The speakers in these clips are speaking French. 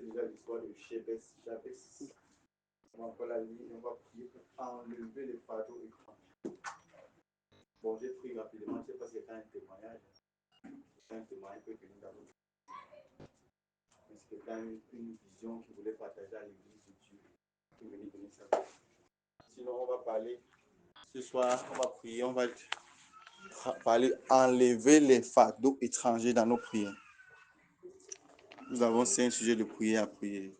déjà l'histoire de Jabès. On va pas la lire, on va prier pour enlever les fardeaux étrangers. Bon, j'ai pris rapidement, je ne sais pas si c'était un témoignage. C'est un témoignage que nous avons. Mais c'était une vision qu'il voulait partager à l'église de Dieu. Il venait donner ça. Sinon, on va parler. Ce soir, on va prier, on va parler enlever les fardeaux étrangers dans nos prières. Nous avons 5 sujets de prière à prier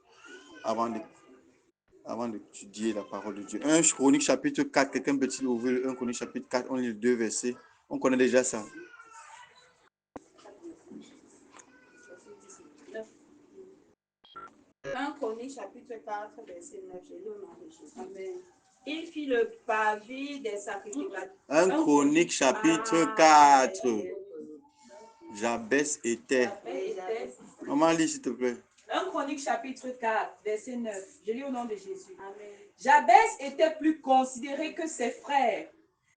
avant d'étudier la parole de Dieu. 1 Chronique chapitre 4, quelqu'un peut-il ouvrir 1 Chronique chapitre 4, on lit les 2 versets. On connaît déjà ça. 1 Chronique chapitre 4, verset 9, je lis au nom de Jésus. Amen. Il fit le pavé des sacrificateurs. 1 Chronique chapitre 4. Jabès était. Maman, lis s'il te plaît. 1 Chronique chapitre 4, verset 9. Je lis au nom de Jésus. Amen. Jabès était plus considéré que ses frères.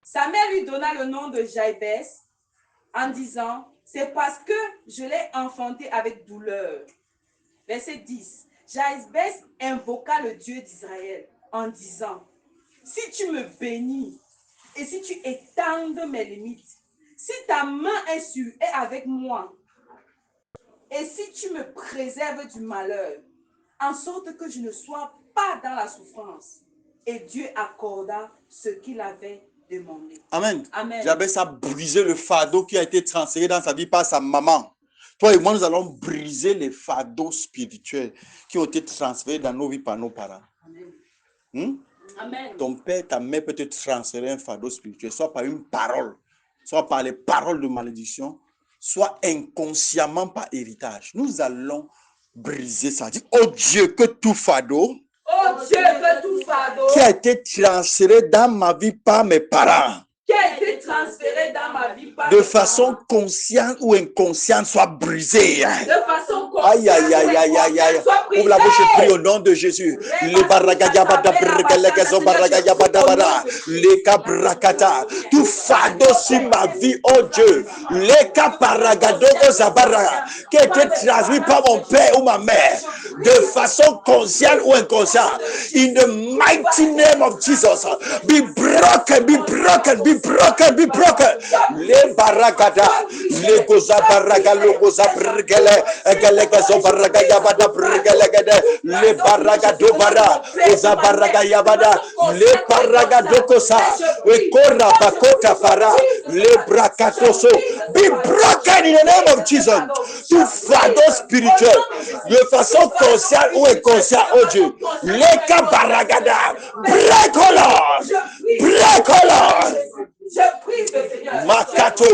Sa mère lui donna le nom de Jabès en disant, c'est parce que je l'ai enfanté avec douleur. Verset 10. Jabès invoqua le Dieu d'Israël en disant, si tu me bénis et si tu étends mes limites, si ta main est avec moi, et si tu me préserves du malheur, en sorte que je ne sois pas dans la souffrance. Et Dieu accorda ce qu'il avait demandé. Amen. Amen. Jabès a brisé le fardeau qui a été transféré dans sa vie par sa maman. Toi et moi, nous allons briser les fardeaux spirituels qui ont été transférés dans nos vies par nos parents. Amen. Amen. Ton père, ta mère peut te transférer un fardeau spirituel, soit par une parole, soit par les paroles de malédiction, soit inconsciemment par héritage. Nous allons briser ça. Dis, oh Dieu, que tout fardeau, qui a été transféré dans ma vie par mes parents, de façon consciente ou inconsciente, soit brisé. Aïe, aïe, aïe, aïe, aïe, aïe. Ouvre la bouche et prie au nom de Jésus. Les baragayabada, les cabrakata. Tout fardeau sur ma vie, oh Dieu. Les caparagado, qui a été transmis par mon père ou ma mère, de façon consciente ou inconsciente. In the mighty name of Jesus, be broken, be broken, be broken, be broken. Les baragada, les gozabaraga, le gozabrigele, egelegazobarraga yabada brigelegede, les baragado bara, gozabaraga yabada, les paragadokosa, ekora bakota para, les brakatoso. Be broken in the name of Jesus. Tout fardeau spirituel, de façon consciente ou inconsciente, oh Dieu, les cabaragada, break all on, break all on. Makato,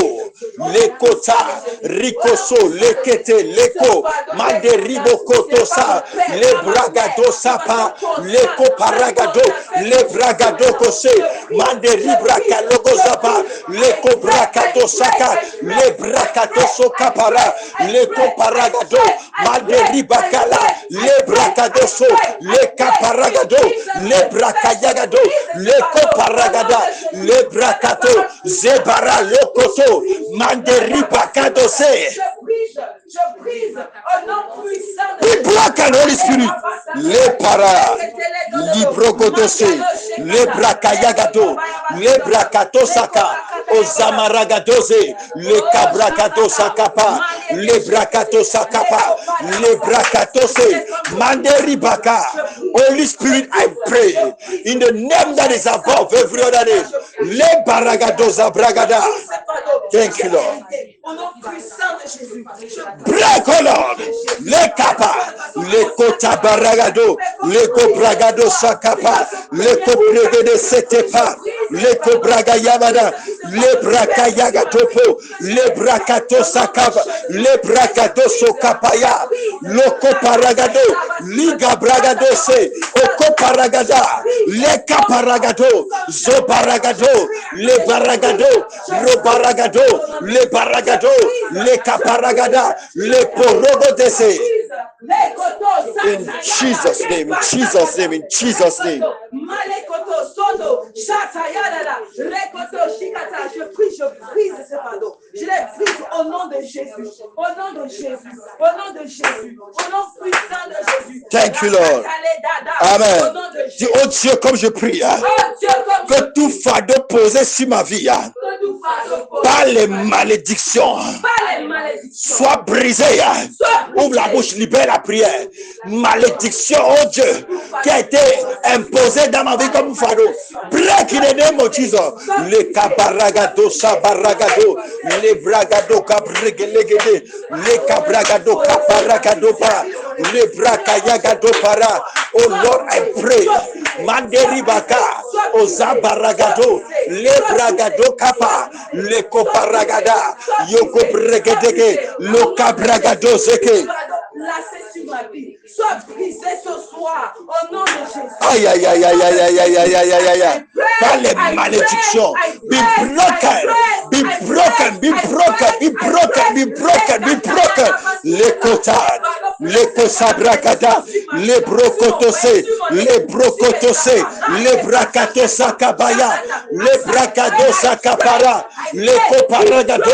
lekota, rikoso, lekete, leko, manderibo kotosa, le bragado sapa, leko paragado, le bragado kose, manderibra kalogo zapa, leko brakato saka, le brakato sokapara, leko paragado, manderiba kala, le bragado so, le kaparagado, le brakayagado, leko paragada, le brakato. Zebara lokoto manderiba kadose. Je brise au nom puissant de We block and Holy Spirit. Le para librogodose, le brakayagado, le brakato saka, ozamaragadoze, le kabrakato sakapa, le brakato sakapa, le brakatose, manderibaka. Holy Spirit, I pray in the name that is above every other name. Le baragadoza bragada. Thank you, Lord. au nom puissant de Jésus. Break, oh Lord. Le kapa, le kota baragado, le kobragado sakapa, le kopregede setepa, le kobraga yabada, le braka yagatopo, le brakato sakapa, le brakato sokapaya, le koparagado, liga bragado se, okoparagada, le kaparagado, zobaragado, le baragado, robaragado, le baragado, le caparagada, le porogo dese. In Jesus' name, in Jesus' name, in Jesus' name. Je prie, je brise ce fardeau. Je les brise au nom de Jésus. Au nom de Jésus. Au nom de Jésus. Au nom puissant de Jésus. Thank you, Lord. Amen. Dis, oh Dieu, comme je prie, que tout fardeau posé sur ma vie, par les malédictions, soit brisé. Ouvre la bouche, libère la prière. Malédiction, oh Dieu, qui a été imposée dans ma vie comme fardeau. Break in the name of Jesus. Les cabaragado, sabaragado, les bragado, cabregelegede, les cabragado, caparagado, les bracayagado para. Oh Lord, I pray. Manderibaka, Ozabaragado, les bragado capa, les coparagada, yoko bregedege, le cabragado seke. Soit brisé ce soir au nom de Jésus. Aïe, aïe, aïe, aïe, aïe, aïe, aïe, aïe, aïe, aïe, aïe. Par les malédictions, be broken, be broken, be broken, be broken, be broken, be broken. Les cotades, les cosabracada, les brocotosé, les brocotosé, les bracatosa cabaya, les bracadosa capara, les coparagado.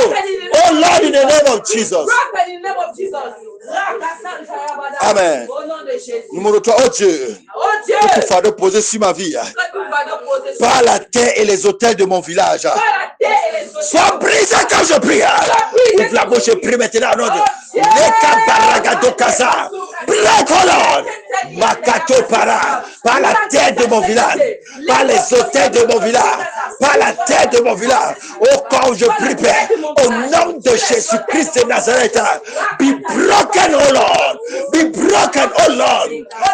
Oh Lord, in the name of Jesus. Amen. Numéro 3, oh Dieu, que tout fardeau posé sur ma vie, par la terre et les autels de mon village, sois brisé quand je prie. Ouvre la bouche et prie maintenant. Makato para, par la terre de mon village, par les hôtels de mon village, par la terre de mon village. Oh, quand je prie, Père, au nom de Jésus-Christ de Nazareth, be broken, oh Lord, be broken, oh Lord,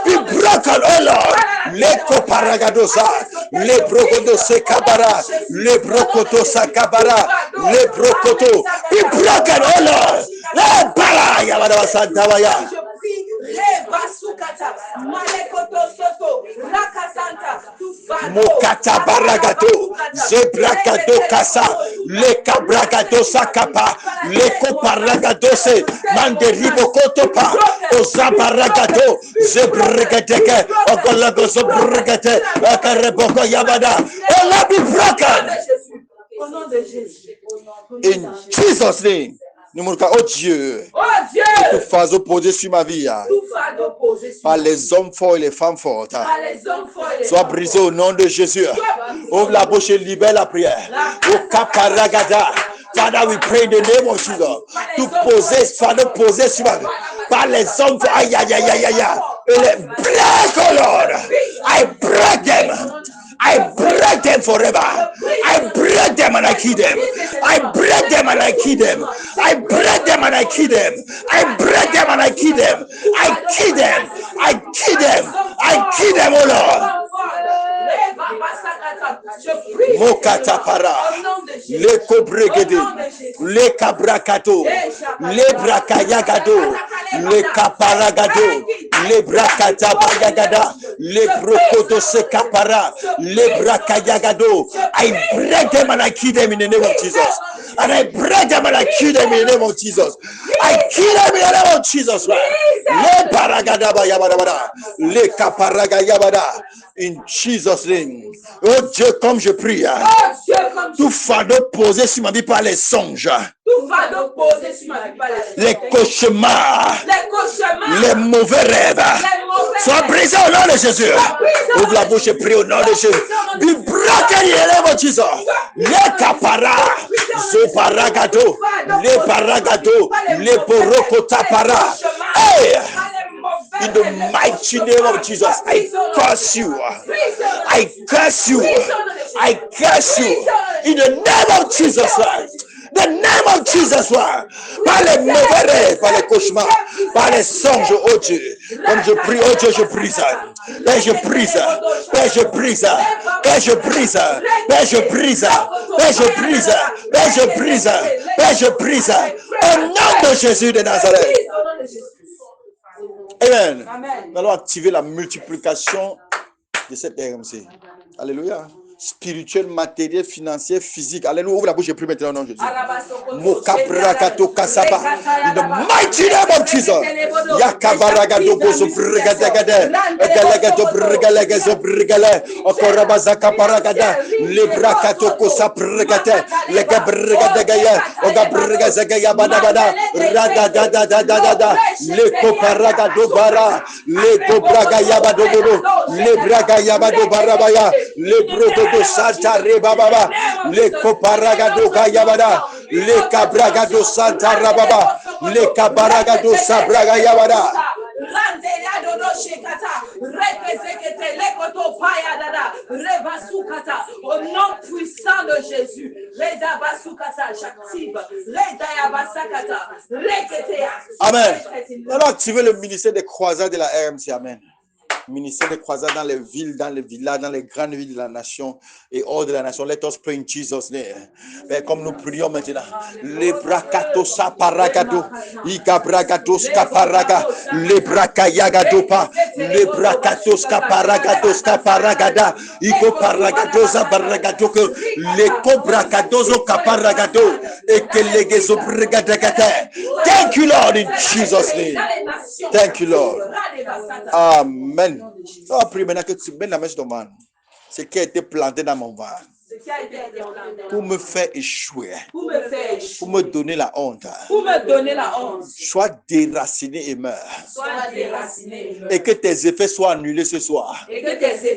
be broken, oh Lord. Les coparagadosa, les brocodosa cabara, les brocodosa cabara, les brocodo, be broken, oh Lord. Les bala, yabada santavaya. Mokata baragato, zebragato kasa, le cabragato sakapa, le coparagadose, manderibo kotopa, ozabaragato, zebrgateke, ogolago zebrgate, akareboko yabada. Oh, let be broken. In Jesus' name. Numéro 4, oh Dieu, que tout fardeau posé sur ma vie, par les hommes forts et les femmes fortes, soit brisé au nom de Jésus. Ouvre la bouche et libère la prière. Au caparagada. Father, we pray in the name of Jesus. Tout posé, fardeau posé sur ma vie, par les hommes forts, aïe, aïe, aïe, aïe, aïe, et les break, oh Lord, I break them. I break them forever. I break them and I kill them. I break them and I kill them. I break them and I kill them. I break them and I kill them. I kill them. I kill them. I kill them, oh Lord. Mokatapara, le cobregede, le cabracato, le bracayagado, le caparagado, le bracatabayagada, le brocodo se capara, le bracayagado. I break them and I kill them in the name of Jesus. And I break them and I kill them in the name of Jesus. I kill them in the name of Jesus. Le paragada yabada, le caparagayabada. In Jesus' name. Oh Dieu, comme je prie, tout fardeau posé sur ma vie par les songes, les cauchemars, les mauvais rêves, soient brisés au nom de Jésus. Ouvre la bouche et prie au nom de Jésus. Be broken in the name of Jesus. Les capara, zoparagado, les paragado, les porocotapara. Hey! In the mighty name of Jesus, I curse you. I curse you. I curse you. In the name of Jesus Christ. The name of Jesus Christ. Par les mauvais rêves, par les cauchemars, par les songes, oh Dieu. Comme je prie, oh Dieu, je brise. Père, je brise. Père, je brise. Père, je brise. Père, je brise. Père, je brise. Père, je brise. Père, je brise. Au nom de Jésus de Nazareth. Amen. Nous allons activer la multiplication de cette RMC. Alléluia. spirituel, matériel, financier, physique. Alléluia, ouvre la bouche et prie maintenant au nom de Jésus. Mokabrakato kasaba. In the mighty name of Jesus. Yakabaragado bozo brigadagade. Egalagato brigalegezo brigale. Okorabazaka paragada. Librakato kosa brigate. Lega brigadagaya. Oga brigazagaya badabada. Radadadadadada. Leko paragado bara. Leko braga yabadodo. Le braga yabado barabaya. Le brododo santa rebababa. Leko paragado gayabada. Le cabragado santa rababa. Le cabaragado sabraga yabada. Au nom puissant de Jésus, j'active. Amen. Alors activez le ministère des croisades de la RMC. Amen. Ministère des croisades dans les villes, dans les villages, dans les grandes villes de la nation et hors de la nation. Let us pray in Jesus' name. Mais comme nous prions maintenant, les brakato saparagado, ikabragato skaparaga, les brakayagado pa, les brakato skaparagado skaparagada, iko paragado zabaragado que les cobragadozo caparagado et que les gezo brigadagate. Thank you, Lord, in Jesus' name. Thank you, Lord. Amen. Oh, prie maintenant que tu mets la main sur ton ventre. Ce qui a été planté dans mon ventre. Pour me faire échouer. Pour me donner la honte. Sois déraciné et meurs. Et que tes effets soient annulés ce soir.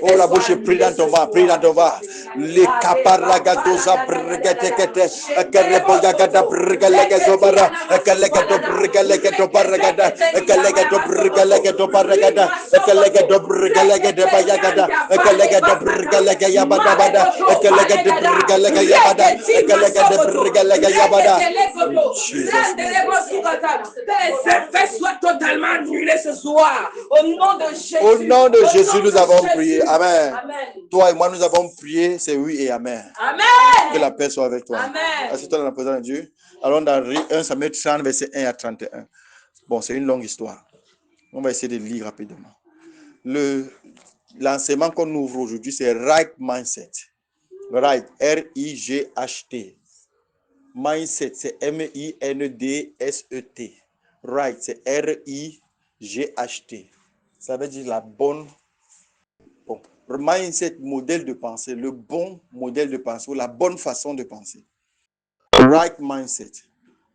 Oh la bouche, prie dans ton ventre. Prie dans ton ventre. Les caparagadosa brigadekete. Ekelebogagada brigalegado bara. Ekelegado brigalegado baragada. Ekelegado brigalegado baragada. Ekelegado brigalegado bayagada. Ekelegado brigalegado yabada. Ekelegado brigalegado yabada. Ekelegado brigalegado yabada. Tes effets soient totalement annulés ce soir. Au nom de Jésus. Au nom de Jésus, nous avons prié. Amen. Toi et moi, nous avons prié. C'est oui et amen. Amen. Que la paix soit avec toi. Amen. Assieds-toi dans la présence de Dieu. Allons dans 1 Samuel 30, verset 1 à 31. Bon, c'est une longue histoire. On va essayer de lire rapidement. L'enseignement qu'on ouvre aujourd'hui, c'est Right Mindset. Right, R-I-G-H-T. Mindset, c'est M-I-N-D-S-E-T. Right, c'est R-I-G-H-T. Ça veut dire la bonne. Bon, mindset, modèle de pensée, le bon modèle de pensée ou la bonne façon de penser. Right mindset.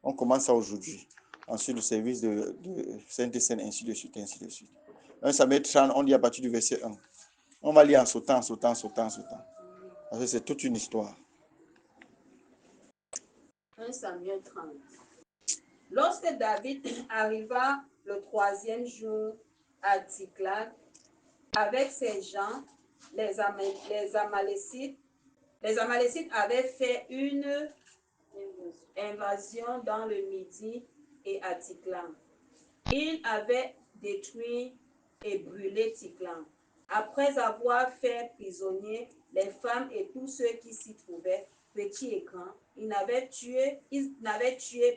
On commence ça aujourd'hui. Ensuite, le service de Saint-Étienne, ainsi de suite, ainsi de suite. 1 Samuel 30, on lit à partir du verset 1. On va lire en sautant. Parce que c'est toute une histoire. 1 Samuel 30. Lorsque David arriva le 3e jour à Tsiklag avec ses gens, les Amalécites avaient fait une invasion dans le Midi et à Tsiklag. Ils avaient détruit et brûlé Tsiklag. Après avoir fait prisonniers les femmes et tous ceux qui s'y trouvaient, petits et grands, ils n'avaient tué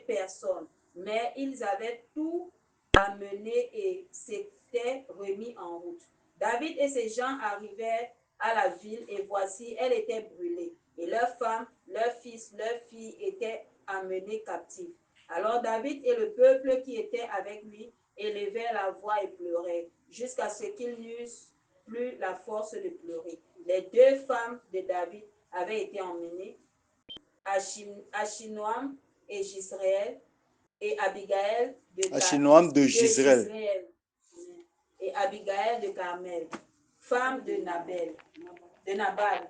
personne, mais ils avaient tout amené et s'étaient remis en route. David et ses gens arrivèrent à la ville et voici, elle était brûlée. Et leurs femmes, leurs fils, leurs filles étaient amenés captifs. Alors David et le peuple qui était avec lui élevèrent la voix et pleurèrent, jusqu'à ce qu'ils n'eussent plus la force de pleurer. Les 2 femmes de David avaient été emmenées, Achinoam et Jisraël, et Abigail Achinoam de Jisraël. Et Abigail de Carmel, femme de Nabal.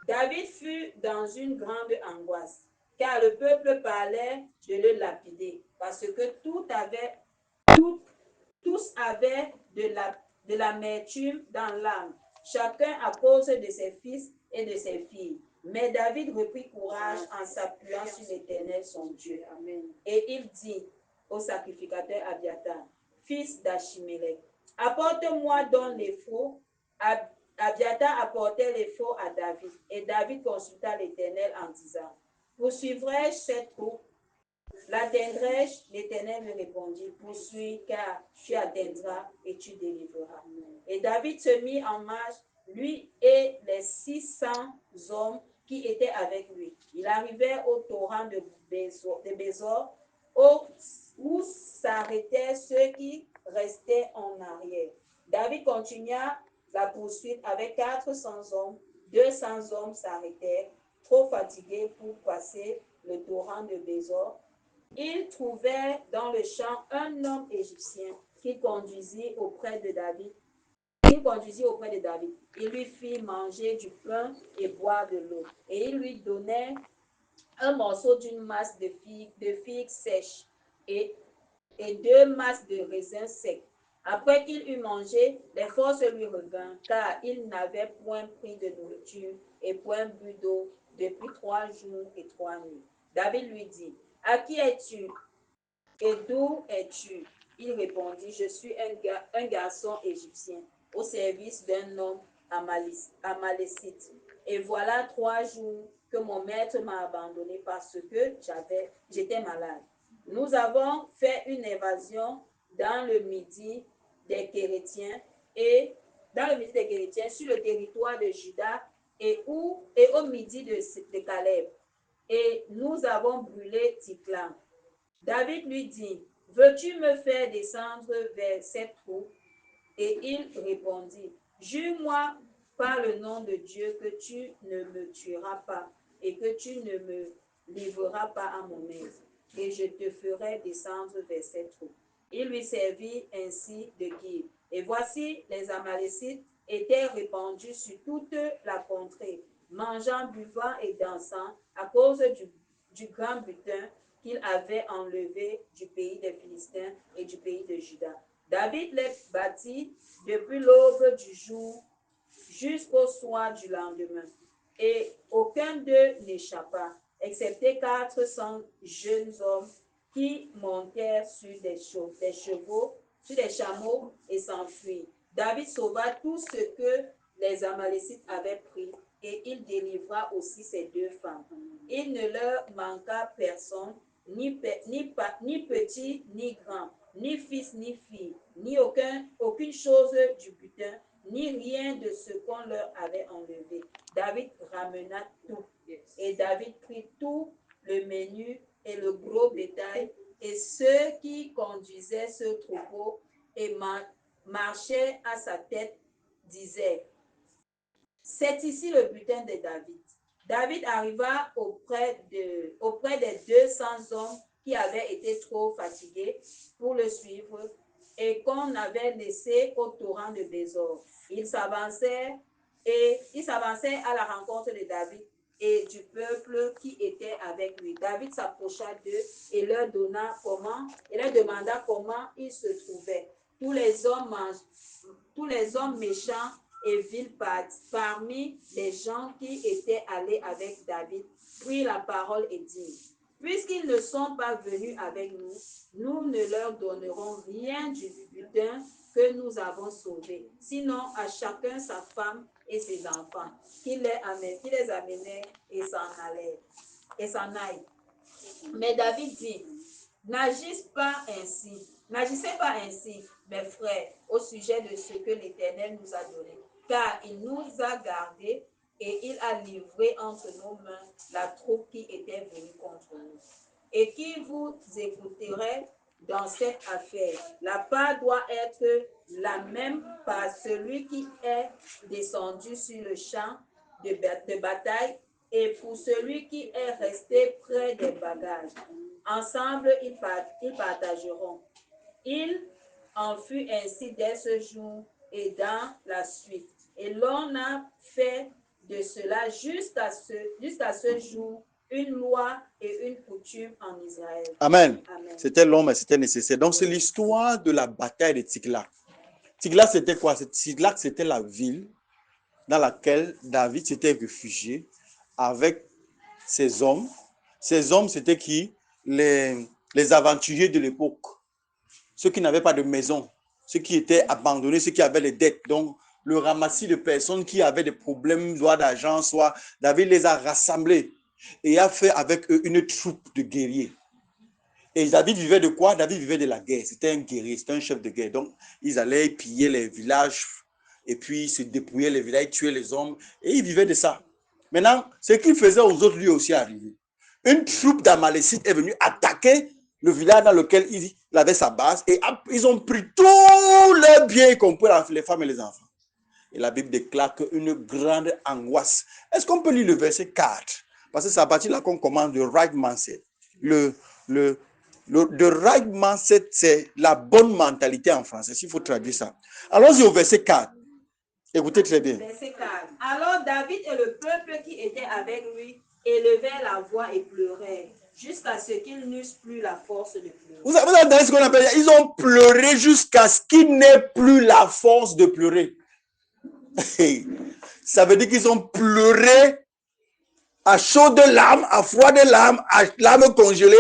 David fut dans une grande angoisse, car le peuple parlait de le lapider, parce que tous avaient de l'amertume dans l'âme, chacun à cause de ses fils et de ses filles. Mais David reprit courage en s'appuyant sur l'Éternel son Dieu. Amen. Et il dit au sacrificateur Abiathar, fils d'Achimélec, apporte-moi donc les faux. Abiathar apportait les faux à David. Et David consulta l'Éternel en disant, poursuivrai-je cette troupe? L'atteindrai-je? L'Éternel me répondit, poursuis, car tu atteindras et tu délivreras. Et David se mit en marche lui et les 600 hommes qui étaient avec lui. Il arrivait au torrent de Bésor, où s'arrêtaient ceux qui restaient en arrière. David continua la poursuite avec 400 hommes. 200 hommes s'arrêtèrent, trop fatigués pour passer le torrent de Bésor. Ils trouvèrent dans le champ un homme égyptien qu'il conduisit auprès de David. Il lui fit manger du pain et boire de l'eau. Et il lui donnait un morceau d'une masse de figues sèches et 2 masses de raisins secs. Après qu'il eut mangé, les forces lui revinrent, car il n'avait point pris de nourriture et point bu d'eau depuis 3 jours et 3 nuits. David lui dit, à qui es-tu et d'où es-tu? Il répondit, je suis un garçon égyptien au service d'un homme amalécite. Et voilà 3 jours que mon maître m'a abandonné parce que j'étais malade. Nous avons fait une évasion dans le midi des Kérétiens sur le territoire de Juda et au midi de Caleb. Et nous avons brûlé Tiklan. David lui dit, veux-tu me faire descendre vers cette troupe? Et il répondit, jure-moi par le nom de Dieu que tu ne me tueras pas et que tu ne me livreras pas à mon maître, et je te ferai descendre vers cette troupe. Il lui servit ainsi de guide. Et voici, les Amalécites étaient répandus sur toute la contrée, mangeant, buvant et dansant à cause du grand butin qu'il avait enlevé du pays des Philistins et du pays de Juda. David les battit depuis l'aube du jour jusqu'au soir du lendemain, et aucun d'eux n'échappa, excepté 400 jeunes hommes qui montèrent sur des chameaux et s'enfuirent. David sauva tout ce que les Amalécites avaient pris, et il délivra aussi ses 2 femmes. Il ne leur manqua personne, ni petit ni grand, ni fils ni fille, ni aucune chose du butin, ni rien de ce qu'on leur avait enlevé. David ramena tout. Et David prit tout le menu et le gros bétail, et ceux qui conduisaient ce troupeau et marchaient à sa tête disaient, c'est ici le butin de David. David arriva auprès des 200 hommes qui avaient été trop fatigués pour le suivre et qu'on avait laissés au torrent de Bésor. Il s'avançait à la rencontre de David et du peuple qui était avec lui. David s'approcha d'eux et leur demanda comment ils se trouvaient. Tous les hommes méchants et vils parmi les gens qui étaient allés avec David prirent la parole et dirent, puisqu'ils ne sont pas venus avec nous, nous ne leur donnerons rien du butin que nous avons sauvé, sinon à chacun sa femme et ses enfants, qui les amenaient et s'en aillent. Mais David dit, n'agissez pas ainsi, mes frères, au sujet de ce que l'Éternel nous a donné, car il nous a gardés et il a livré entre nos mains la troupe qui était venue contre nous. Et qui vous écouterait dans cette affaire? La part doit être la même par celui qui est descendu sur le champ de bataille et pour celui qui est resté près des bagages. Ensemble, ils partageront. Il en fut ainsi dès ce jour et dans la suite. Et l'on a fait de cela jusqu'à ce jour une loi et une coutume en Israël. Amen. Amen. C'était long, mais c'était nécessaire. Donc, c'est l'histoire de la bataille de Tiglath. Tiglath, c'était quoi? Tiglath, c'était la ville dans laquelle David s'était réfugié avec ses hommes. Ces hommes, c'était qui? Les aventuriers de l'époque. Ceux qui n'avaient pas de maison, ceux qui étaient abandonnés, ceux qui avaient des dettes. Donc, le ramassis de personnes qui avaient des problèmes, soit d'argent, soit... David les a rassemblés et a fait avec eux une troupe de guerriers. Et David vivait de quoi? David vivait de la guerre. C'était un guerrier, c'était un chef de guerre. Donc, ils allaient piller les villages et puis il se dépouillait les villages, il tuait les hommes, et il vivait de ça. Maintenant, ce qu'il faisait aux autres, lui aussi est arrivé. Une troupe d'Amalécites est venue attaquer le village dans lequel il avait sa base, et ils ont pris tous leurs biens, y compris les femmes et les enfants. Et la Bible déclare qu'une grande angoisse. Est-ce qu'on peut lire le verset 4? Parce que c'est à partir de là qu'on commence le right mindset. Le right mindset, c'est la bonne mentalité en français, s'il faut traduire ça. Allons-y au verset 4. Écoutez très bien. Verset 4. Alors David et le peuple qui était avec lui élevèrent la voix et pleuraient, jusqu'à ce qu'ils n'eussent plus la force de pleurer. Vous avez entendu ce qu'on appelle, ils ont pleuré jusqu'à ce qu'ils n'aient plus la force de pleurer. Ça veut dire qu'ils ont pleuré à chaudes larmes, à froides larmes, à larmes congelées,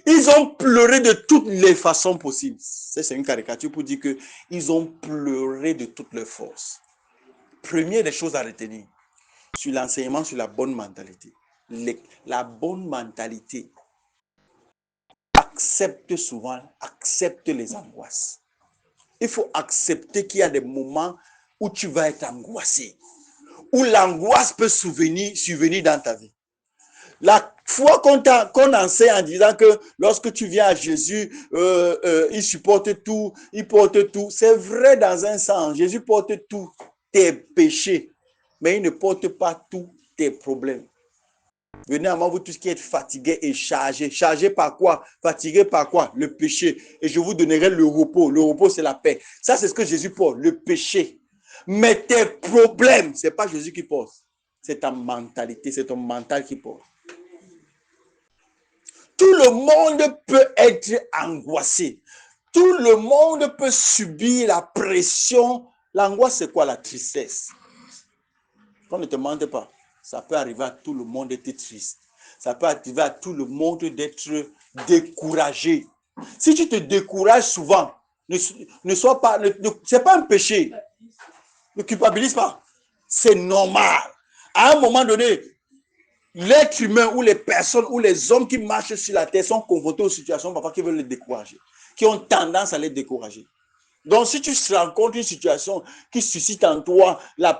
ils ont pleuré de toutes les façons possibles. C'est une caricature pour dire qu'ils ont pleuré de toutes leurs forces. Première des choses à retenir sur l'enseignement sur la bonne mentalité. La bonne mentalité accepte les angoisses. Il faut accepter qu'il y a des moments où tu vas être angoissé, où l'angoisse peut survenir dans ta vie. La foi qu'on enseigne en disant que lorsque tu viens à Jésus, il supporte tout, il porte tout. C'est vrai dans un sens. Jésus porte tous tes péchés, mais il ne porte pas tous tes problèmes. Venez à moi, vous tous qui êtes fatigués et chargés. Chargés par quoi? Fatigués par quoi? Le péché. Et je vous donnerai le repos. Le repos, c'est la paix. Ça, c'est ce que Jésus porte, le péché. Mais tes problèmes, ce n'est pas Jésus qui porte. C'est ta mentalité, c'est ton mental qui porte. Tout le monde peut être angoissé. Tout le monde peut subir la pression. L'angoisse, c'est quoi? La tristesse. Qu'on ne te mente pas. Ça peut arriver à tout le monde d'être triste. Ça peut arriver à tout le monde d'être découragé. Si tu te décourages souvent, ne sois pas, c'est pas un péché. Ne culpabilise pas. C'est normal. À un moment donné, l'être humain ou les personnes ou les hommes qui marchent sur la terre sont confrontés aux situations parfois qui veulent les décourager, qui ont tendance à les décourager. Donc, si tu rencontres une situation qui suscite en toi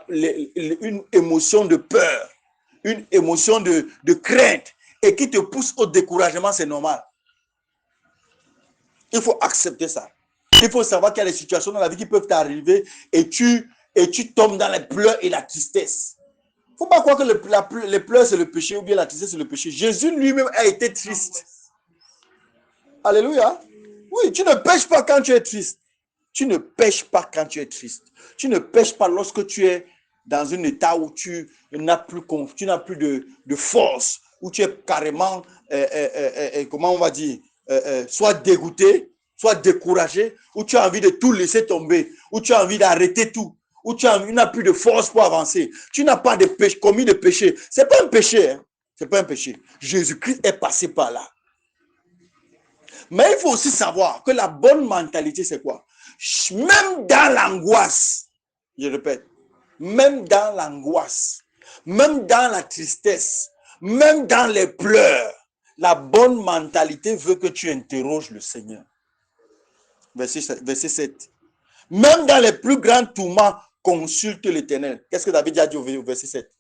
une émotion de peur, une émotion de crainte et qui te pousse au découragement, c'est normal. Il faut accepter ça. Il faut savoir qu'il y a des situations dans la vie qui peuvent t'arriver et tu tombes dans les pleurs et la tristesse. Il ne faut pas croire que les pleurs c'est le péché ou bien la tristesse c'est le péché. Jésus lui-même a été triste. Alléluia. Oui, tu ne pêches pas quand tu es triste. Tu ne pêches pas quand tu es triste. Tu ne pêches pas lorsque tu es dans un état où tu n'as plus de force, où tu es carrément, comment on va dire, soit dégoûté, soit découragé, où tu as envie de tout laisser tomber, où tu as envie d'arrêter tout, où tu n'as plus de force pour avancer. Tu n'as pas commis de péché. Ce n'est pas un péché. Hein? Ce n'est pas un péché. Jésus-Christ est passé par là. Mais il faut aussi savoir que la bonne mentalité, c'est quoi? Même dans l'angoisse, je répète, même dans l'angoisse, même dans la tristesse, même dans les pleurs, la bonne mentalité veut que tu interroges le Seigneur. Verset 7. Même dans les plus grands tourments, consulte l'Éternel. Qu'est-ce que David a dit au verset 7?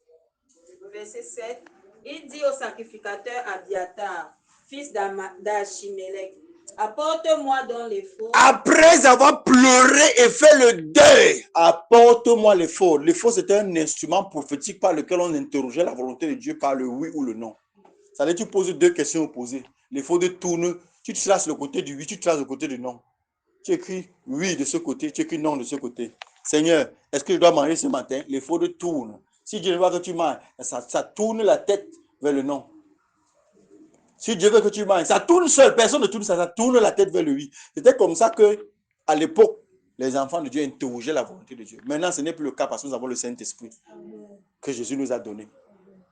Verset 7. Il dit au sacrificateur Abiatar, fils d'Achimélec, apporte-moi donc l'ephod. Après avoir pleuré et fait le deuil, apporte-moi l'ephod. L'ephod, c'était un instrument prophétique par lequel on interrogeait la volonté de Dieu par le oui ou le non. Ça veut dire que tu poses deux questions opposées. L'ephod tourne, tu traces le côté du oui, tu traces le côté du non. Tu écris oui de ce côté, tu écris non de ce côté. Seigneur, est-ce que je dois manger ce matin? L'ephod tourne. Si Dieu ne veut que tu manges, ça tourne la tête vers le non. Si Dieu veut que tu manges, ça tourne seul, personne ne tourne ça, ça tourne la tête vers le oui. C'était comme ça que, à l'époque, les enfants de Dieu interrogeaient la volonté de Dieu. Maintenant, ce n'est plus le cas parce que nous avons le Saint-Esprit que Jésus nous a donné.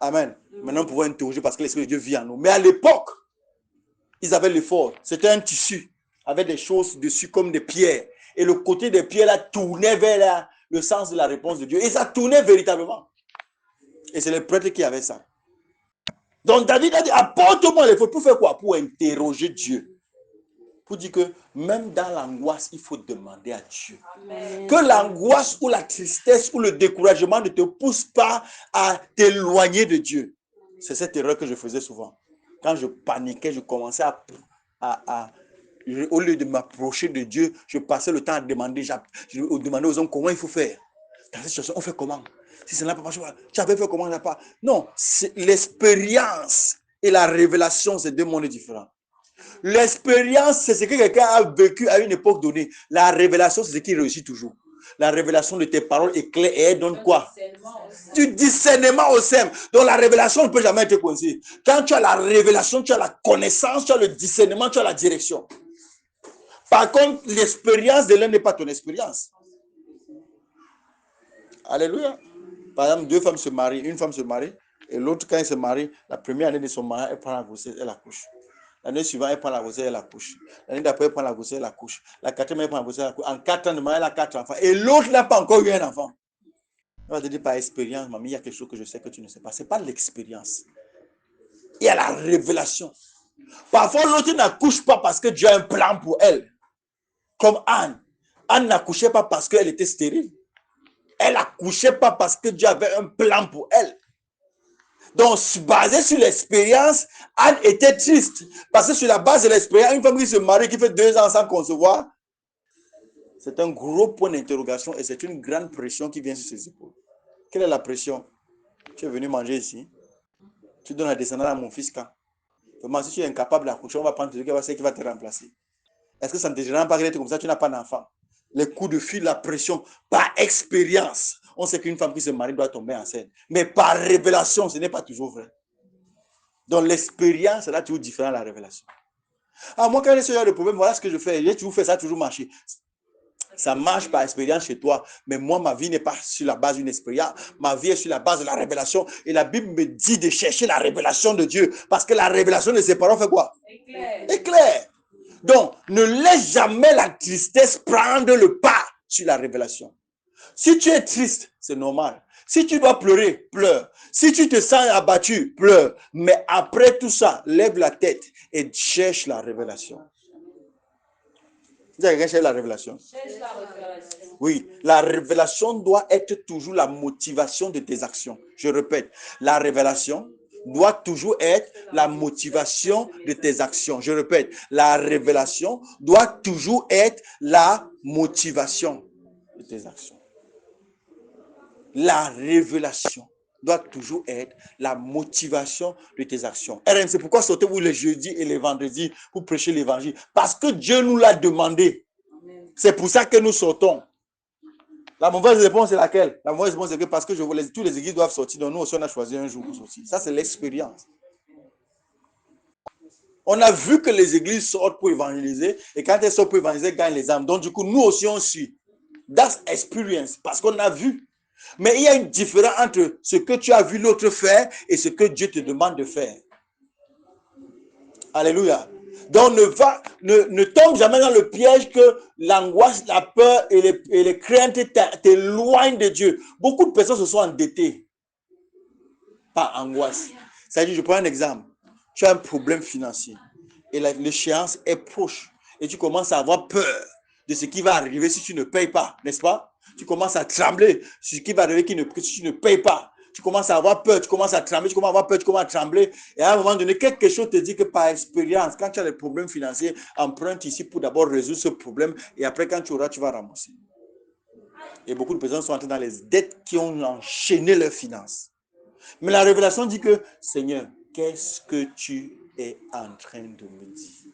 Amen. Maintenant, nous pouvons interroger parce que l'Esprit de Dieu vit en nous. Mais à l'époque, ils avaient l'effort. C'était un tissu avec des choses dessus comme des pierres. Et le côté des pierres là tournait vers le sens de la réponse de Dieu. Et ça tournait véritablement. Et c'est les prêtres qui avaient ça. Donc David a dit, apporte-moi l'effort. Pour faire quoi? Pour interroger Dieu. pour dire que même dans l'angoisse, il faut demander à Dieu. Amen. Que l'angoisse ou la tristesse ou le découragement ne te pousse pas à t'éloigner de Dieu. C'est cette erreur que je faisais souvent. Quand je paniquais, je commençais au lieu de m'approcher de Dieu, je passais le temps à demander aux hommes comment il faut faire. Dans cette situation, on fait comment? Si ça n'a pas marché, tu avais fait comment? Pas. Non, l'expérience et la révélation, c'est deux mondes différents. L'expérience, c'est ce que quelqu'un a vécu à une époque donnée. La révélation, c'est ce qui réussit toujours. La révélation de tes paroles éclaire et elle donne quoi? Du discernement au sein. Donc la révélation ne peut jamais être coincée. Quand tu as la révélation, tu as la connaissance, tu as le discernement, tu as la direction. Par contre, l'expérience de l'un n'est pas ton expérience. Alléluia. Par exemple, deux femmes se marient, une femme se marie, et l'autre, quand elle se marie, la première année de son mariage, elle prend la grossesse, elle accouche. L'année suivante, elle prend la grossesse, elle accouche. L'année d'après, elle prend la grossesse, elle accouche. La quatrième, elle prend la grossesse, elle accouche. En 4 ans de mariage, elle a 4 enfants. Et l'autre n'a pas encore eu un enfant. Elle va te dire par expérience, mamie, il y a quelque chose que je sais que tu ne sais pas. Ce n'est pas l'expérience. Il y a la révélation. Parfois, l'autre n'accouche pas parce que Dieu a un plan pour elle. Comme Anne. Anne n'accouchait pas parce qu'elle était stérile. Elle n'accouchait pas parce que Dieu avait un plan pour elle. Donc, basé sur l'expérience, Anne était triste. Parce que sur la base de l'expérience, une femme qui se marie, qui fait 2 ans sans concevoir, c'est un gros point d'interrogation et c'est une grande pression qui vient sur ses épaules. Quelle est la pression? Tu es venu manger ici. Tu donnes la descendance à mon fils quand? Vraiment, si tu es incapable d'accoucher, on va prendre quelqu'un qui va te remplacer. Est-ce que ça ne te gêne pas d'être comme ça? Tu n'as pas d'enfant. Les coups de fil, la pression, par expérience. On sait qu'une femme qui se marie doit tomber enceinte. Mais par révélation, ce n'est pas toujours vrai. Donc l'expérience, c'est là toujours différent de la révélation. Ah, moi, quand j'ai ce genre de problème, voilà ce que je fais. J'ai toujours fait ça, toujours marché. Ça marche par expérience chez toi. Mais moi, ma vie n'est pas sur la base d'une expérience. Ma vie est sur la base de la révélation. Et la Bible me dit de chercher la révélation de Dieu. Parce que la révélation de ses paroles fait quoi? Éclair. Donc, ne laisse jamais la tristesse prendre le pas sur la révélation. Si tu es triste, c'est normal. Si tu dois pleurer, pleure. Si tu te sens abattu, pleure. Mais après tout ça, lève la tête et cherche la révélation. Vous avez cherché la révélation? Oui, la révélation doit être toujours la motivation de tes actions. Je répète, la révélation doit toujours être la motivation de tes actions. Je répète, la révélation doit toujours être la motivation de tes actions. La révélation doit toujours être la motivation de tes actions. RM, c'est pourquoi sortez-vous les jeudis et les vendredis pour prêcher l'évangile. Parce que Dieu nous l'a demandé. C'est pour ça que nous sortons. La mauvaise réponse est laquelle? La mauvaise réponse est que parce que tous les églises doivent sortir, donc nous aussi on a choisi un jour pour sortir. Ça, c'est l'expérience. On a vu que les églises sortent pour évangéliser et quand elles sortent pour évangéliser, elles gagnent les âmes. Donc du coup, nous aussi on suit. That's experience. Parce qu'on a vu. Mais il y a une différence entre ce que tu as vu l'autre faire et ce que Dieu te demande de faire. Alléluia. Donc ne tombe jamais dans le piège que l'angoisse, la peur et les craintes t'éloignent de Dieu. Beaucoup de personnes se sont endettées par angoisse. C'est-à-dire, je prends un exemple. Tu as un problème financier et l'échéance est proche et tu commences à avoir peur de ce qui va arriver si tu ne payes pas, n'est-ce pas? Tu commences à trembler sur ce qui va arriver si tu ne payes pas. Tu commences à avoir peur, tu commences à trembler, tu commences à avoir peur, tu commences à trembler. Et à un moment donné, quelque chose te dit que par expérience, quand tu as des problèmes financiers, emprunte ici pour d'abord résoudre ce problème et après quand tu auras, tu vas rembourser. Et beaucoup de personnes sont entrées dans les dettes qui ont enchaîné leurs finances. Mais la révélation dit que, Seigneur, qu'est-ce que tu es en train de me dire?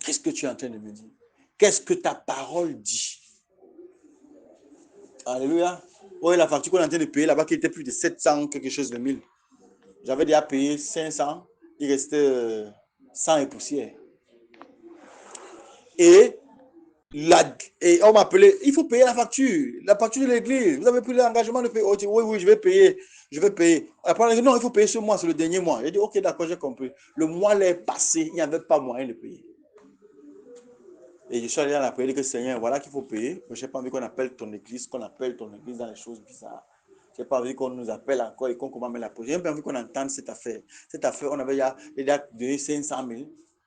Qu'est-ce que tu es en train de me dire? Qu'est-ce que ta parole dit? Alléluia. Oui, la facture qu'on est en train de payer là-bas qui était plus de 700 quelque chose de 1000. J'avais déjà payé 500, il restait 100 et poussière. Et on m'appelait, il faut payer la facture de l'église. Vous avez pris l'engagement de payer. Oh, oui, je vais payer. Après, non, il faut payer ce mois, c'est le dernier mois. J'ai dit, ok, d'accord, j'ai compris. Le mois l'est passé, il n'y avait pas moyen de payer. Et je suis allé dans la prière, que Seigneur, voilà qu'il faut payer. Je n'ai pas envie qu'on appelle ton église dans les choses bizarres. Je n'ai pas envie qu'on nous appelle encore et qu'on commence à mettre la pression. Je n'ai pas envie qu'on entende cette affaire. Cette affaire, on avait déjà donné 500 000.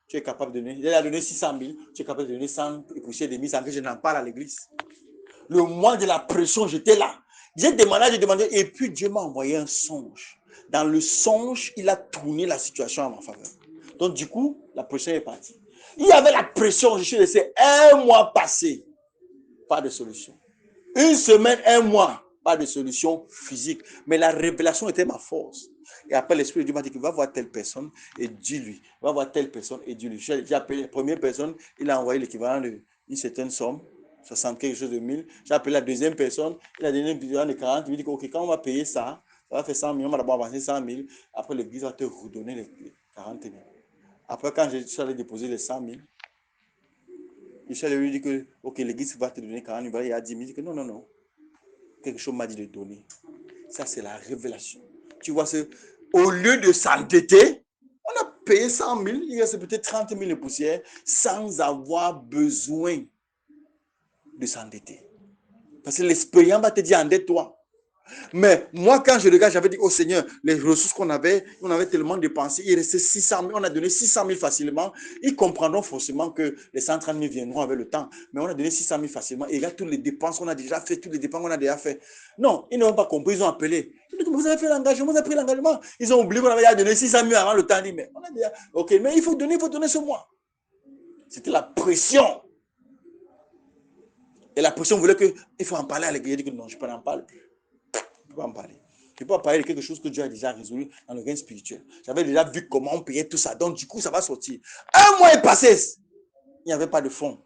Tu es capable de donner. Il a donné 600 000. Tu es capable de donner 100 et poussières de mise sans que je n'en parle à l'église. Le mois de la pression, j'étais là. J'ai demandé. Et puis Dieu m'a envoyé un songe. Dans le songe, il a tourné la situation en ma faveur. Donc du coup, la pression est partie. Il y avait la pression. Je suis laissé un mois passer. Pas de solution. Une semaine, un mois. Pas de solution physique. Mais la révélation était ma force. Et après, l'Esprit de Dieu m'a dit qu'il va voir telle personne et dis-lui. Va voir telle personne et dis-lui. J'ai appelé la première personne, il a envoyé l'équivalent d'une certaine somme, 60 quelque chose de 1000. J'ai appelé la deuxième personne, il a donné un équivalent de 40. Il m'a dit que, ok, quand on va payer ça, ça va faire 100 000, on va d'abord avancer 100 000. Après, l'église va te redonner les 40 000. Après, quand je suis allé déposer les 100 000, je suis allé lui dire que, ok, l'église va te donner 40 000. Il a dit, il dit que non. Quelque chose m'a dit de donner. Ça, c'est la révélation. Tu vois, au lieu de s'endetter, on a payé 100 000, il reste peut-être 30 000 de poussière sans avoir besoin de s'endetter. Parce que l'expérience va te dire endette-toi. Mais moi, quand je regarde, j'avais dit, oh Seigneur, les ressources qu'on avait, on avait tellement dépensé, il restait 600 000, on a donné 600 000 facilement. Ils comprendront forcément que les 130 000 viendront avec le temps. Mais on a donné 600 000 facilement. Et il y a toutes les dépenses qu'on a déjà fait, toutes les dépenses qu'on a déjà fait. Non, ils n'ont pas compris, ils ont appelé. Ils ont dit, vous avez fait l'engagement, vous avez pris l'engagement. Ils ont oublié qu'on avait déjà donné 600 000 avant le temps. Dit, mais on a déjà, ok, mais il faut donner ce mois. C'était la pression. Et la pression voulait qu'il faut en parler à l'église. Il dit que non, je ne peux pas en parler. Je ne peux pas en parler. Je ne peux pas parler de quelque chose que Dieu a déjà résolu dans le règne spirituel. J'avais déjà vu comment on payait tout ça. Donc, du coup, ça va sortir. Un mois est passé. Il n'y avait pas de fonds.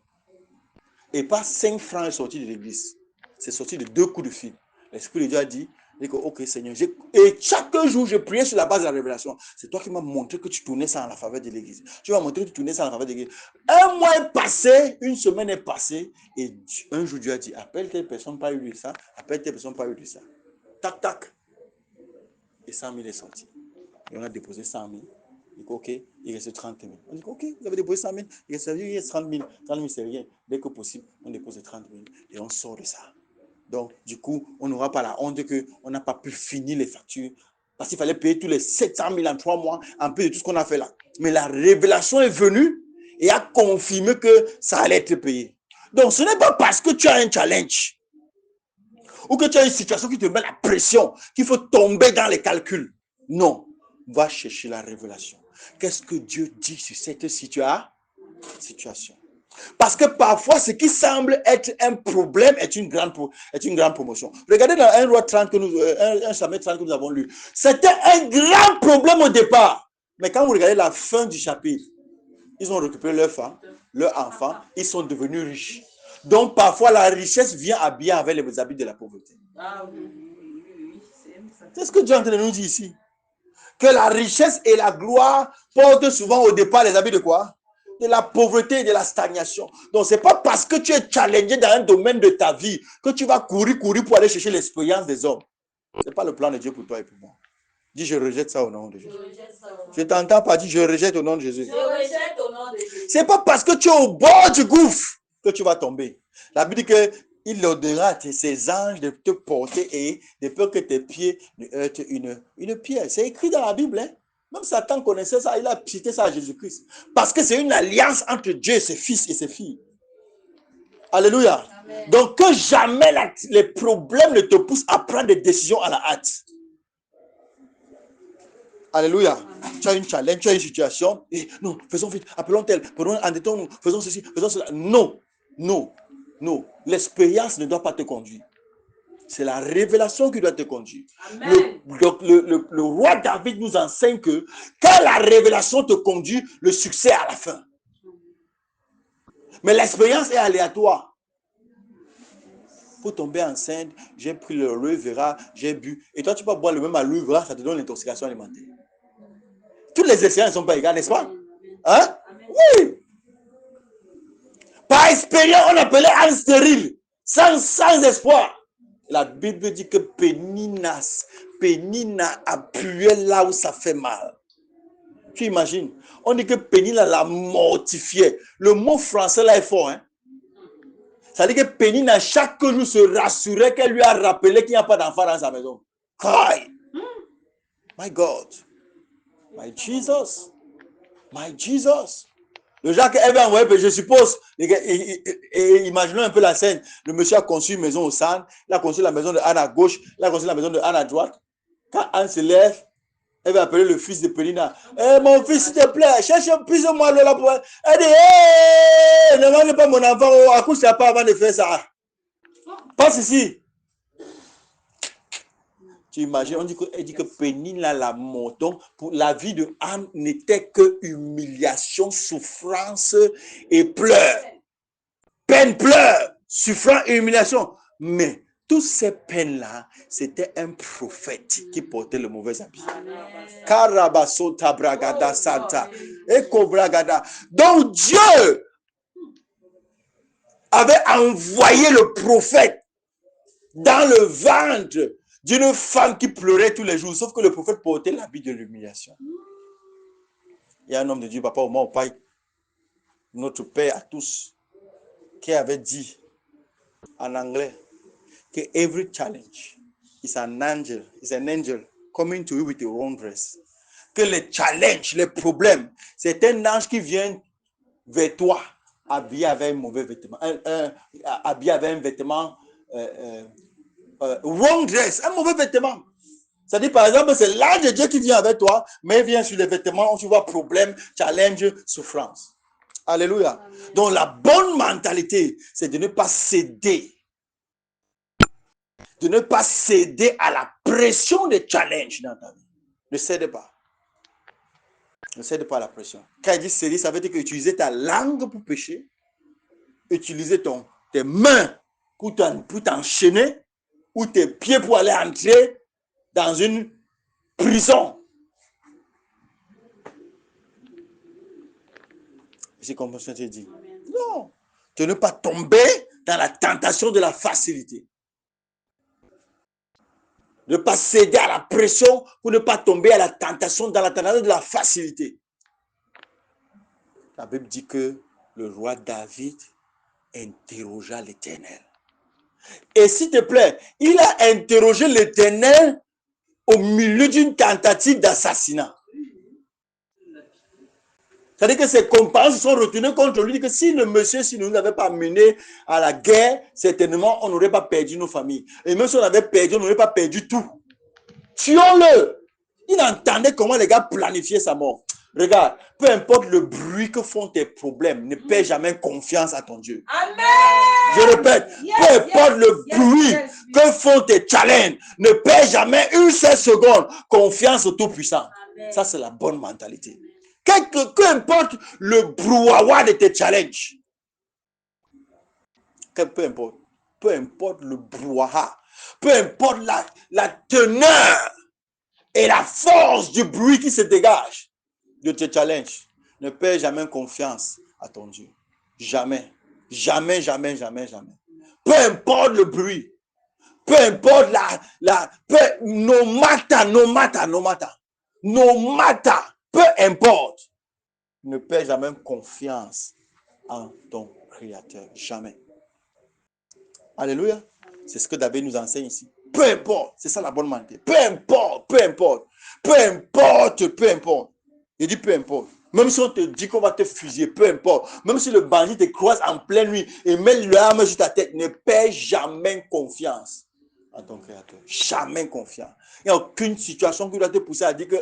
Et pas 5 francs est sorti de l'église. C'est sorti de 2 coups de fil. L'Esprit de Dieu a dit, ok Seigneur, et chaque jour je priais sur la base de la révélation. C'est toi qui m'as montré que tu tournais ça en la faveur de l'église. Tu m'as montré que tu tournais ça en la faveur de l'église. Un mois est passé, une semaine est passée, et un jour Dieu a dit, appelle telle personne, pas eu de ça, appelle telle personne, pas eu de ça. Tac, tac. Et 100 000 est sorti. Et on a déposé 100 000. Il dit, ok, il reste 30 000. On dit, ok, vous avez déposé 100 000, il reste 30 000. 30 000, c'est rien. Dès que possible, on dépose 30 000 et on sort de ça. Donc, du coup, on n'aura pas la honte qu'on n'a pas pu finir les factures parce qu'il fallait payer tous les 700 000 en 3 mois, en plus de tout ce qu'on a fait là. Mais la révélation est venue et a confirmé que ça allait être payé. Donc, ce n'est pas parce que tu as un challenge ou que tu as une situation qui te met la pression qu'il faut tomber dans les calculs. Non, va chercher la révélation. Qu'est-ce que Dieu dit sur cette situation? Parce que parfois, ce qui semble être un problème est une grande promotion. Regardez dans 1 Roi 30 1 Samuel 30 que nous avons lu. C'était un grand problème au départ. Mais quand vous regardez la fin du chapitre, ils ont récupéré leur femme, leur enfant, ils sont devenus riches. Donc parfois, la richesse vient habiller avec les habits de la pauvreté. C'est ce que Dieu est en train de nous dire ici. Que la richesse et la gloire portent souvent au départ les habits de quoi? De la pauvreté et de la stagnation. Donc, ce n'est pas parce que tu es challengé dans un domaine de ta vie que tu vas courir pour aller chercher l'expérience des hommes. Ce n'est pas le plan de Dieu pour toi et pour moi. Dis, je rejette ça au nom de Jésus. Je t'entends pas dire, je rejette au nom de Jésus. Je rejette au nom de Jésus. Ce n'est pas parce que tu es au bord du gouffre que tu vas tomber. La Bible dit qu'il ordonnera ses anges de te porter et de peur que tes pieds ne heurtent une pierre. C'est écrit dans la Bible, hein? Même Satan connaissait ça, il a cité ça à Jésus-Christ. Parce que c'est une alliance entre Dieu, ses fils et ses filles. Alléluia. Amen. Donc que jamais les problèmes ne te poussent à prendre des décisions à la hâte. Alléluia. Amen. Tu as une challenge, tu as une situation. Et non, faisons vite, appelons tel, faisons ceci, faisons cela. Non. L'expérience ne doit pas te conduire. C'est la révélation qui doit te conduire. Le roi David nous enseigne que quand la révélation te conduit, le succès est à la fin. Mais l'expérience est aléatoire. Pour tomber enceinte, j'ai pris le aloe vera, j'ai bu. Et toi, tu peux boire le même aloe vera, ça te donne l'intoxication alimentaire. Toutes les expériences ne sont pas égales, n'est-ce pas? Hein? Oui. Par expérience, on appelait Anne stérile, sans espoir. La Bible dit que Pénina appuyait là où ça fait mal. Tu imagines? On dit que Pénina la mortifiait. Le mot français là est fort. Hein? Ça dit que Pénina chaque jour se rassurait qu'elle lui a rappelé qu'il n'y a pas d'enfant dans sa maison. Kai. My God. My Jesus. My Jesus. Le Jacques avait envoyé, je suppose, imaginons un peu la scène. Le monsieur a conçu une maison au centre, il a conçu la maison de Anne à gauche, il a conçu la maison de Anne à droite. Quand Anne se lève, elle va appeler le fils de Pénina. Eh, mon fils, s'il te plaît, cherche plus-moi l'eau là pour. Elle dit, hé, ne mange pas mon enfant, accouche-toi pas avant de faire ça. Passe ici. Tu imagines, elle dit que Pénina la mort. Donc, pour la vie de Anne n'était que humiliation, souffrance et pleurs. Peine, pleurs, souffrance et humiliation. Mais toutes ces peines-là, c'était un prophète qui portait le mauvais habit. Karabasota bragada santa. Eko bragada. Donc Dieu avait envoyé le prophète dans le ventre d'une femme qui pleurait tous les jours, sauf que le prophète portait l'habit de l'humiliation. Il y a un homme de Dieu, papa, au moins au Pâques, notre Père à tous, qui avait dit en anglais que every challenge is an angel coming to you with a wrong dress. Que les challenges, les problèmes, c'est un ange qui vient vers toi habillé avec un mauvais vêtement, habillé avec un vêtement wrong dress, un mauvais vêtement. C'est-à-dire, par exemple, c'est l'ange de Dieu qui vient avec toi, mais il vient sur les vêtements où tu vois problème, challenge, souffrance. Alléluia. Amen. Donc, la bonne mentalité, c'est de ne pas céder. De ne pas céder à la pression des challenges dans ta vie. Ne cède pas. Ne cède pas à la pression. Quand il dit céder, ça veut dire que utiliser ta langue pour pécher, utiliser tes mains pour t'enchaîner, ou tes pieds pour aller entrer dans une prison. C'est comme ça que je dis. Non. De ne pas tomber dans la tentation de la facilité. Ne pas céder à la pression pour ne pas tomber à la tentation, dans la tentation de la facilité. La Bible dit que le roi David interrogea l'Éternel. Et s'il te plaît, il a interrogé l'Éternel au milieu d'une tentative d'assassinat. C'est-à-dire que ses compagnons se sont retournés contre lui, que si le monsieur, si nous n'avait pas mené à la guerre, certainement, on n'aurait pas perdu nos familles. Et même si on avait perdu, on n'aurait pas perdu tout. Tuons-le. Il entendait comment les gars planifiaient sa mort. Regarde, peu importe le bruit que font tes problèmes, ne perds jamais confiance à ton Dieu. Amen. Je répète, peu importe le bruit que font tes challenges, ne perds jamais une seule seconde confiance au Tout-Puissant. Ça, c'est la bonne mentalité. Peu importe le brouhaha de tes challenges, peu importe le brouhaha, peu importe la teneur et la force du bruit qui se dégage de tes challenges, ne perds jamais confiance à ton Dieu. Jamais. Jamais, jamais, jamais, jamais. Peu importe le bruit, peu importe no matter, peu importe, ne perds jamais confiance en ton Créateur. Jamais. Alléluia. C'est ce que David nous enseigne ici. Peu importe, c'est ça la bonne mentalité. Peu importe. Il dit peu importe. Même si on te dit qu'on va te fusiller, peu importe. Même si le bandit te croise en pleine nuit et met l'arme sur ta tête, ne perds jamais confiance en ton Créateur. Jamais confiance. Il n'y a aucune situation qui doit te pousser à dire que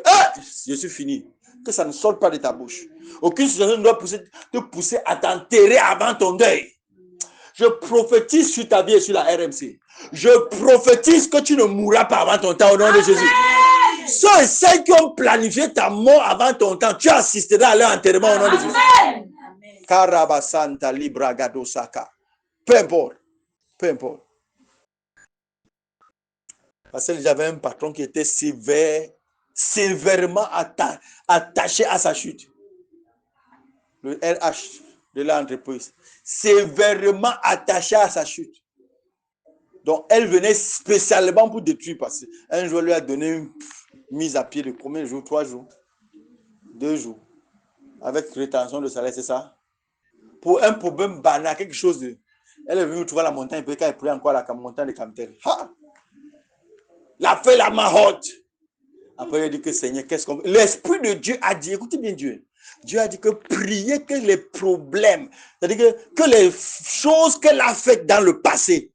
je suis fini. Que ça ne sorte pas de ta bouche. Aucune situation ne doit te pousser à t'enterrer avant ton deuil. Je prophétise sur ta vie et sur la RMC. Je prophétise que tu ne mourras pas avant ton temps au nom de Jésus. Ceux et celles qui ont planifié ta mort avant ton temps, tu assisteras à leur enterrement au nom de Jésus. Karabasanta Libra Gadosaka. Peu importe. Parce que j'avais un patron qui était sévèrement attaché à sa chute. Le RH de l'entreprise. Sévèrement attaché à sa chute. Donc, elle venait spécialement pour détruire. Parce qu'un jour, lui a donné une mise à pied de combien de jours? 3 jours? 2 jours. Avec rétention de salaire, c'est ça? Pour un problème banal, quelque chose de... Elle est venue trouver la montagne, et puis quand elle prenait encore la montagne de Camtel. Il a fait la marotte. Après, il a dit que Seigneur, qu'est-ce qu'on... L'Esprit de Dieu a dit, écoutez bien Dieu. Dieu a dit que priez que les problèmes, c'est-à-dire que les choses qu'elle a faites dans le passé,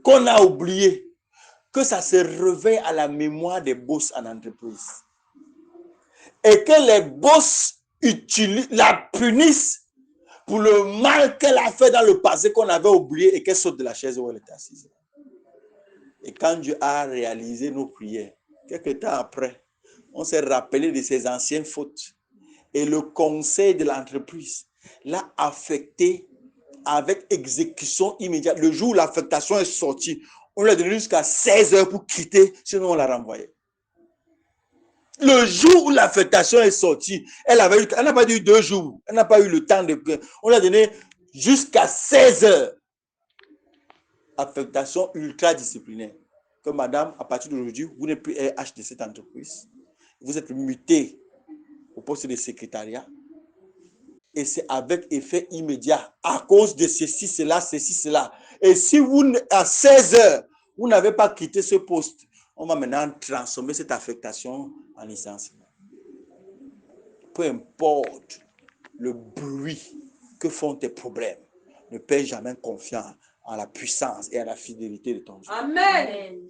qu'on a oublié, que ça se réveille à la mémoire des boss en entreprise. Et que les boss la punissent pour le mal qu'elle a fait dans le passé qu'on avait oublié et qu'elle saute de la chaise où elle était assise. Et quand Dieu a réalisé nos prières, quelques temps après, on s'est rappelé de ses anciennes fautes. Et le conseil de l'entreprise l'a affecté avec exécution immédiate. Le jour où l'affectation est sortie, on lui a donné jusqu'à 16 heures pour quitter, sinon on l'a renvoyé. Le jour où l'affectation est sortie, elle n'a pas eu 2 jours, elle n'a pas eu le temps de... On lui a donné jusqu'à 16 heures. Affectation ultra disciplinaire. Que madame, à partir d'aujourd'hui, vous n'êtes plus RH de cette entreprise. Vous êtes muté au poste de secrétariat. Et c'est avec effet immédiat à cause de ceci, cela. Et si vous, à 16 heures, vous n'avez pas quitté ce poste, on va maintenant transformer cette affectation en licenciement. Peu importe le bruit que font tes problèmes, ne perds jamais confiance en la puissance et à la fidélité de ton Dieu. Amen.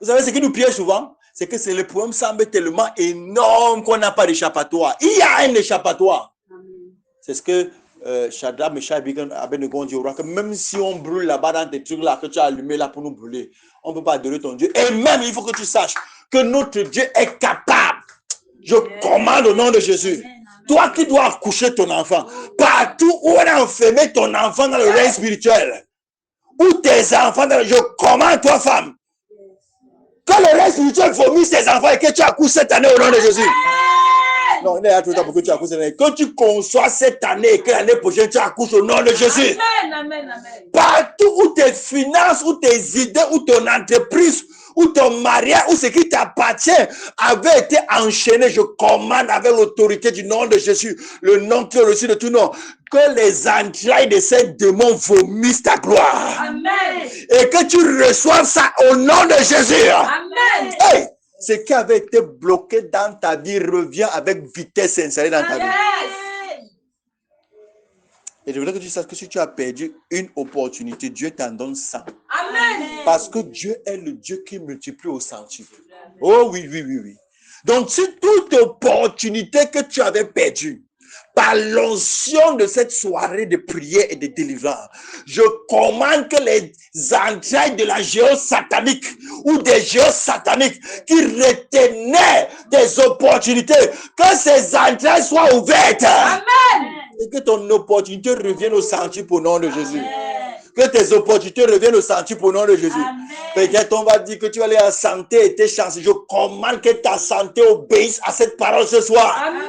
Vous savez ce qui nous piège souvent? C'est que le problème semble tellement énorme qu'on n'a pas d'échappatoire. Il y a un échappatoire. C'est ce que Shadrach, Meshach et Abednego dit au roi, que même si on brûle là-bas dans tes trucs là, que tu as allumé là pour nous brûler, on ne peut pas adorer ton Dieu. Et même, il faut que tu saches que notre Dieu est capable. Je commande au nom de Jésus. Toi qui dois accoucher ton enfant, partout où on a enfermé ton enfant dans le règne spirituel, ou tes enfants, je commande toi femme, que le règne spirituel vomisse tes enfants et que tu accouches cette année au nom de Jésus. Non, il y a tout le temps pour que tu accouches cette année. Que tu conçois cette année et que l'année prochaine tu accouches au nom de Jésus. Amen. Partout où tes finances, où tes idées, où ton entreprise, où ton mariage, où ce qui t'appartient avait été enchaîné, je commande avec l'autorité du nom de Jésus, le nom qui est au-dessus de tout nom, que les entrailles de ces démons vomissent ta gloire. Amen. Et que tu reçoives ça au nom de Jésus. Amen. Hey, ce qui avait été bloqué dans ta vie revient avec vitesse installée dans ta vie. Et je voudrais que tu saches que si tu as perdu une opportunité, Dieu t'en donne 100. Amen. Parce que Dieu est le Dieu qui multiplie au centuple. Oh oui. Donc, si toute opportunité que tu avais perdue, par l'onction de cette soirée de prière et de délivrance, je commande que les entrailles de la géo satanique ou des géos sataniques qui retenaient des opportunités, que ces entrailles soient ouvertes. Amen. Et que ton opportunité revienne au centuple au nom de Jésus. Que tes opportunités reviennent au centuple au nom de Jésus. Peut-être on va dire que tu vas aller en santé et tes chances. Je commande que ta santé obéisse à cette parole ce soir. Amen.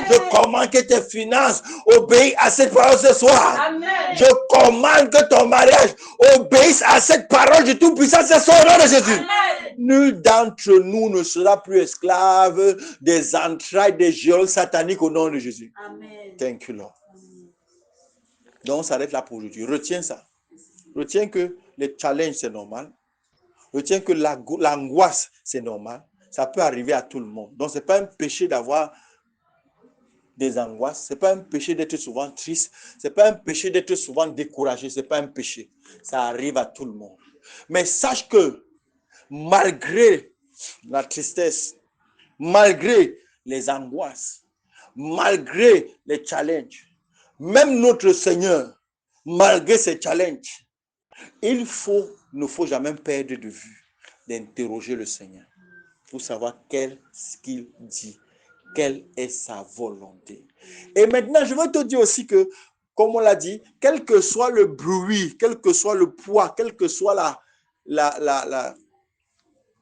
Je commande que tes finances obéissent à cette parole ce soir. Amen. Je commande que ton mariage obéisse à cette parole du Tout-Puissant ce soir au nom de Jésus. Amen. Nul d'entre nous ne sera plus esclave des entrailles des géants sataniques au nom de Jésus. Amen. Thank you, Lord. Donc, on s'arrête là pour aujourd'hui. Retiens ça. Retiens que les challenges, c'est normal. Retiens que l'angoisse, c'est normal. Ça peut arriver à tout le monde. Donc, ce n'est pas un péché d'avoir des angoisses. Ce n'est pas un péché d'être souvent triste. Ce n'est pas un péché d'être souvent découragé. Ce n'est pas un péché. Ça arrive à tout le monde. Mais sache que malgré la tristesse, malgré les angoisses, malgré les challenges, même notre Seigneur, malgré ces challenges, il ne faut jamais perdre de vue d'interroger le Seigneur pour savoir qu'est-ce qu'il dit, quelle est sa volonté. Et maintenant, je veux te dire aussi que, comme on l'a dit, quel que soit le bruit, quel que soit le poids, quelle que soit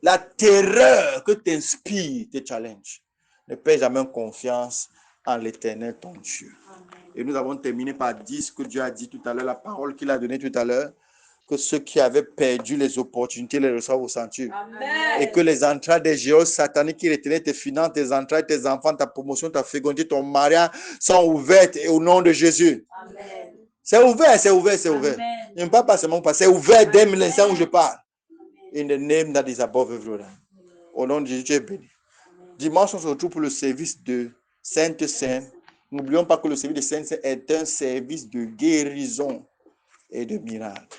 la terreur que t'inspire tes challenges, ne perds jamais confiance en l'Éternel, ton Dieu. Et nous avons terminé par dire ce que Dieu a dit tout à l'heure, la parole qu'il a donnée tout à l'heure, que ceux qui avaient perdu les opportunités les reçoivent au centuple. Amen. Et que les entrailles des géants sataniques qui retenaient tes finances, tes entrailles, tes enfants, ta promotion, ta fécondité, ton mariage sont ouvertes et au nom de Jésus. Amen. C'est ouvert. Je ne parle pas seulement pas. C'est ouvert dès l'instant où je parle. In the name that is above every other. Au nom de Jésus, tu es béni. Dimanche, on se retrouve pour le service de Sainte Seine. N'oublions pas que le service de Sainte Seine est un service de guérison et de miracle.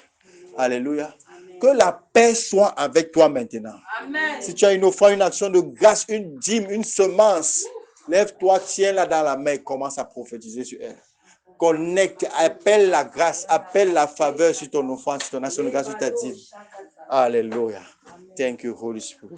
Alléluia. Que la paix soit avec toi maintenant. Amen. Si tu as une offrande, une action de grâce, une dîme, une semence, lève-toi, tiens-la dans la main et commence à prophétiser sur elle. Connecte, appelle la grâce, appelle la faveur sur ton offrande, sur ton action de grâce, sur ta dîme. Alléluia. Thank you, Holy Spirit.